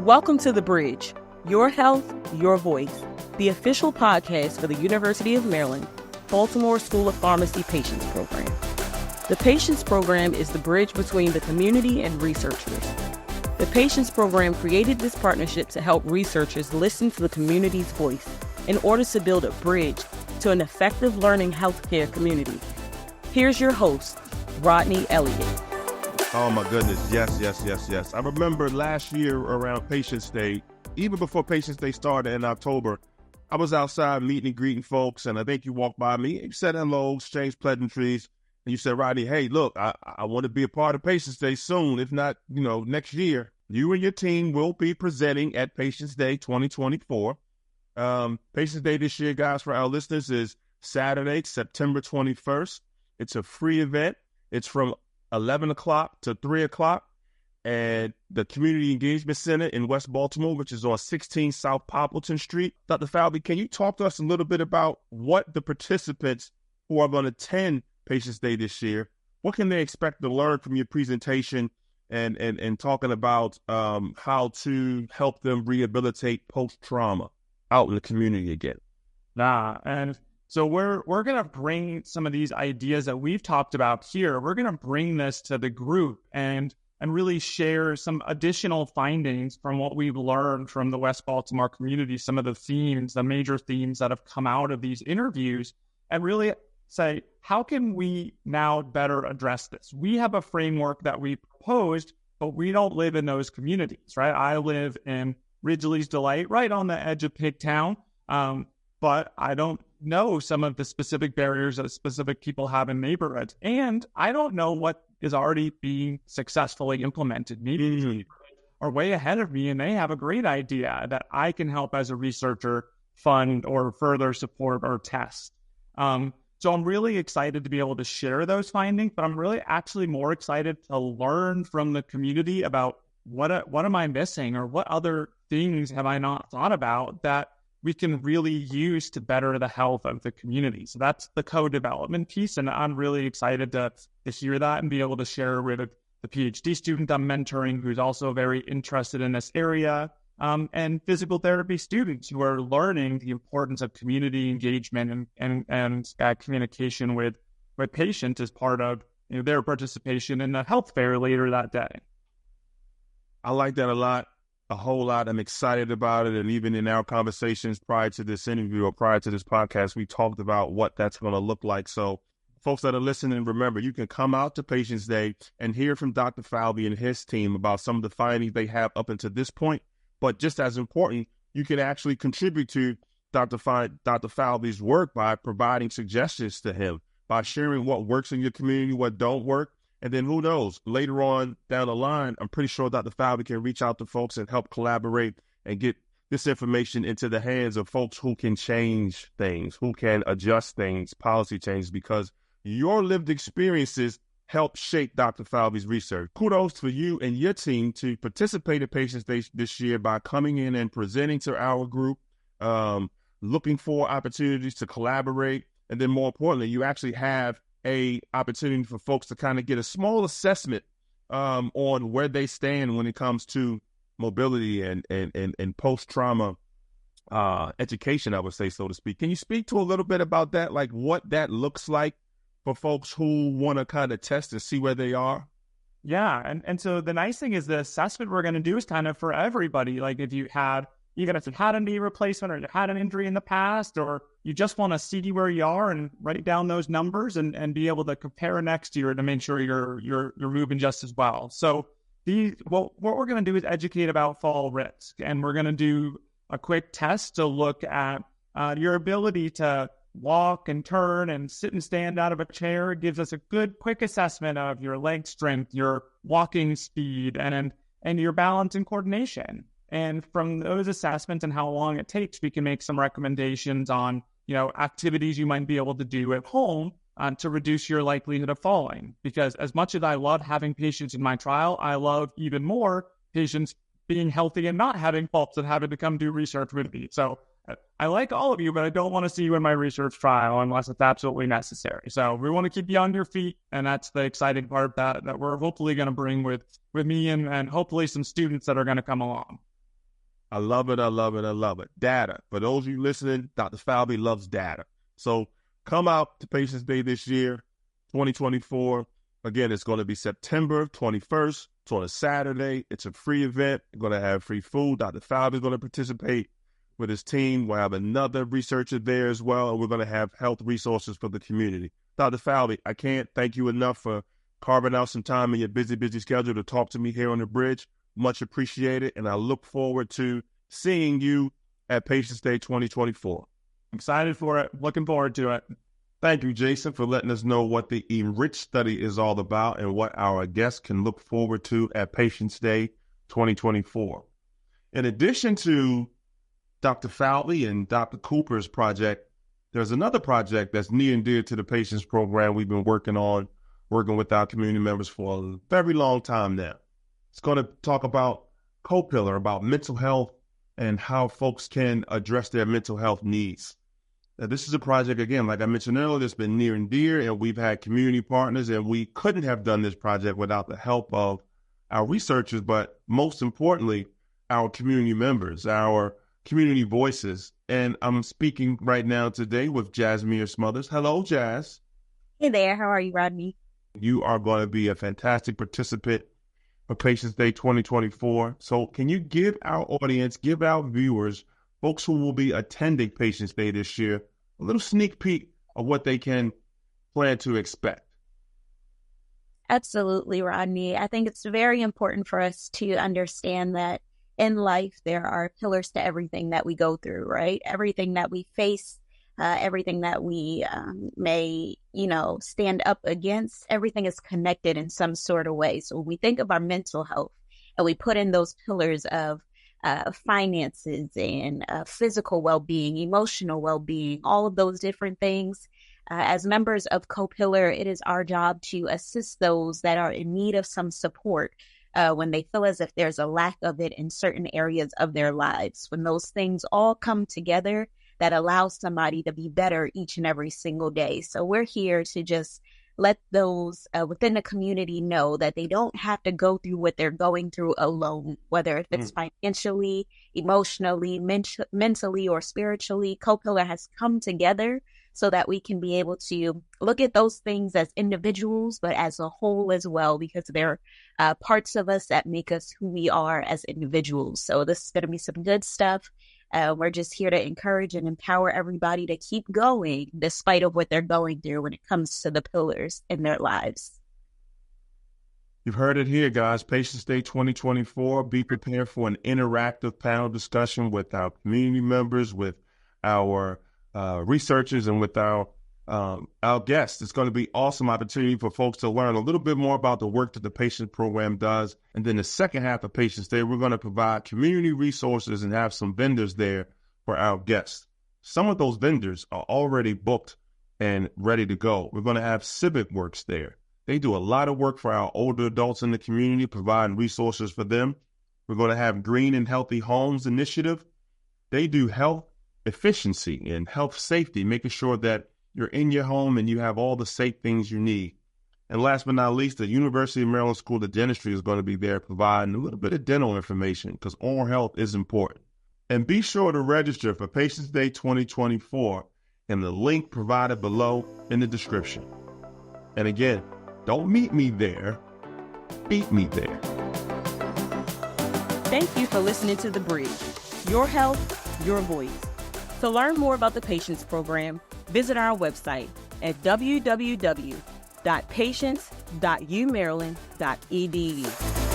Welcome to The Bridge, Your Health, Your Voice, the official podcast for the University of Maryland, Baltimore School of Pharmacy Patients Program. The Patients Program is the bridge between the community and researchers. The Patients Program created this partnership to help researchers listen to the community's voice in order to build a bridge to an effective learning healthcare community. Here's your host, Rodney Elliott. Oh my goodness, yes. I remember last year around Patients Day, even before Patients Day started in October, I was outside meeting and greeting folks, and I think you walked by me, you said hello, exchanged pleasantries, and you said, Rodney, hey, look, I want to be a part of Patients Day soon, if not, next year. You and your team will be presenting at Patients Day 2024. Patients Day this year, guys, for our listeners, is Saturday, September 21st. It's a free event. It's from 11 o'clock to 3 o'clock at the Community Engagement Center in West Baltimore, which is on 16 South Poppleton Street. Dr. Falvey, can you talk to us a little bit about what the participants who are going to attend Patients Day this year, what can they expect to learn from your presentation and talking about how to help them rehabilitate post-trauma out in the community again? And so we're going to bring some of these ideas that we've talked about here. We're going to bring this to the group and really share some additional findings from what we've learned from the West Baltimore community, some of the themes, the major themes that have come out of these interviews, and really say, how can we now better address this? We have a framework that we proposed, but we don't live in those communities, right? I live in Ridgely's Delight, right on the edge of Pigtown, but I don't know some of the specific barriers that specific people have in neighborhoods. And I don't know what is already being successfully implemented. Maybe these are way ahead of me and they have a great idea that I can help as a researcher fund or further support or test. So I'm really excited to be able to share those findings, but I'm really actually more excited to learn from the community about what am I missing or what other things have I not thought about that we can really use to better the health of the community. So that's the co-development piece. And I'm really excited to hear that and be able to share with the PhD student I'm mentoring, who's also very interested in this area, and physical therapy students who are learning the importance of community engagement and communication with patients as part of their participation in the health fair later that day. I like that a whole lot. I'm excited about it. And even in our conversations prior to this interview or prior to this podcast, we talked about what that's going to look like. So folks that are listening, remember, you can come out to Patients Day and hear from Dr. Falvey and his team about some of the findings they have up until this point. But just as important, you can actually contribute to Dr. Falvey's work by providing suggestions to him, by sharing what works in your community, what don't work. And then who knows, later on down the line, I'm pretty sure Dr. Falvey can reach out to folks and help collaborate and get this information into the hands of folks who can change things, who can adjust things, policy changes, because your lived experiences help shape Dr. Falvey's research. Kudos for you and your team to participate in Patients Day this year by coming in and presenting to our group, looking for opportunities to collaborate. And then more importantly, you actually have a opportunity for folks to kind of get a small assessment on where they stand when it comes to mobility and post-trauma education, I would say, so to speak. Can you speak to a little bit about that, like what that looks like for folks who want to kind of test and see where they are? Yeah, and so the nice thing is the assessment we're going to do is kind of for everybody. Like if you had a knee replacement or you had an injury in the past, or you just want to see where you are and write down those numbers and be able to compare next year to make sure you're moving just as well. So what we're going to do is educate about fall risk, and we're going to do a quick test to look at your ability to walk and turn and sit and stand out of a chair. It gives us a good quick assessment of your leg strength, your walking speed, and your balance and coordination. And from those assessments and how long it takes, we can make some recommendations on, activities you might be able to do at home to reduce your likelihood of falling. Because as much as I love having patients in my trial, I love even more patients being healthy and not having faults and having to come do research with me. So I like all of you, but I don't want to see you in my research trial unless it's absolutely necessary. So we want to keep you on your feet, and that's the exciting part that we're hopefully going to bring with me and hopefully some students that are going to come along. I love it. I love it. I love it. Data. For those of you listening, Dr. Falvey loves data. So come out to Patients Day this year, 2024. Again, it's going to be September 21st. It's on a Saturday. It's a free event. We're going to have free food. Dr. Falvey is going to participate with his team. We'll have another researcher there as well, and we're going to have health resources for the community. Dr. Falvey, I can't thank you enough for carving out some time in your busy schedule to talk to me here on the bridge. Much appreciated, and I look forward to seeing you at Patients Day 2024. Excited for it. Looking forward to it. Thank you, Jason, for letting us know what the Enrich study is all about and what our guests can look forward to at Patients Day 2024. In addition to Dr. Falvey and Dr. Cooper's project, there's another project that's near and dear to the Patients program we've been working with our community members for a very long time now. It's going to talk about CoPillar, about mental health and how folks can address their mental health needs. Now, this is a project, again, like I mentioned earlier, that's been near and dear, and we've had community partners, and we couldn't have done this project without the help of our researchers, but most importantly, our community members, our community voices. And I'm speaking right now today with Jazmiera Smothers. Hello, Jazz. Hey there. How are you, Rodney? You are going to be a fantastic participant for Patients Day 2024. So can you give our audience, give our viewers, folks who will be attending Patients Day this year, a little sneak peek of what they can plan to expect? Absolutely, Rodney. I think it's very important for us to understand that in life, there are pillars to everything that we go through, right? Everything that we face, everything that we may, stand up against, everything is connected in some sort of way. So when we think of our mental health and we put in those pillars of finances and physical well-being, emotional well-being, all of those different things. As members of CoPillar, it is our job to assist those that are in need of some support when they feel as if there's a lack of it in certain areas of their lives. When those things all come together, that allows somebody to be better each and every single day. So we're here to just let those within the community know that they don't have to go through what they're going through alone, whether if it's financially, emotionally, mentally, or spiritually. CoPillar has come together so that we can be able to look at those things as individuals, but as a whole as well, because they're parts of us that make us who we are as individuals. So this is going to be some good stuff. We're just here to encourage and empower everybody to keep going despite of what they're going through when it comes to the pillars in their lives. You've heard it here, guys. Patients Day 2024. Be prepared for an interactive panel discussion with our community members, with our researchers, and with our guests. It's going to be an awesome opportunity for folks to learn a little bit more about the work that the Patients program does. And then the second half of Patients Day, we're going to provide community resources and have some vendors there for our guests. Some of those vendors are already booked and ready to go. We're going to have Civic Works there. They do a lot of work for our older adults in the community, providing resources for them. We're going to have Green and Healthy Homes Initiative. They do health efficiency and health safety, making sure that you're in your home and you have all the safe things you need. And last but not least, the University of Maryland School of Dentistry is going to be there providing a little bit of dental information because oral health is important. And be sure to register for Patients Day 2024 in the link provided below in the description. And again, don't meet me there, beat me there. Thank you for listening to The Bridge. Your health, your voice. To learn more about the Patients program, visit our website at www.patients.umaryland.edu.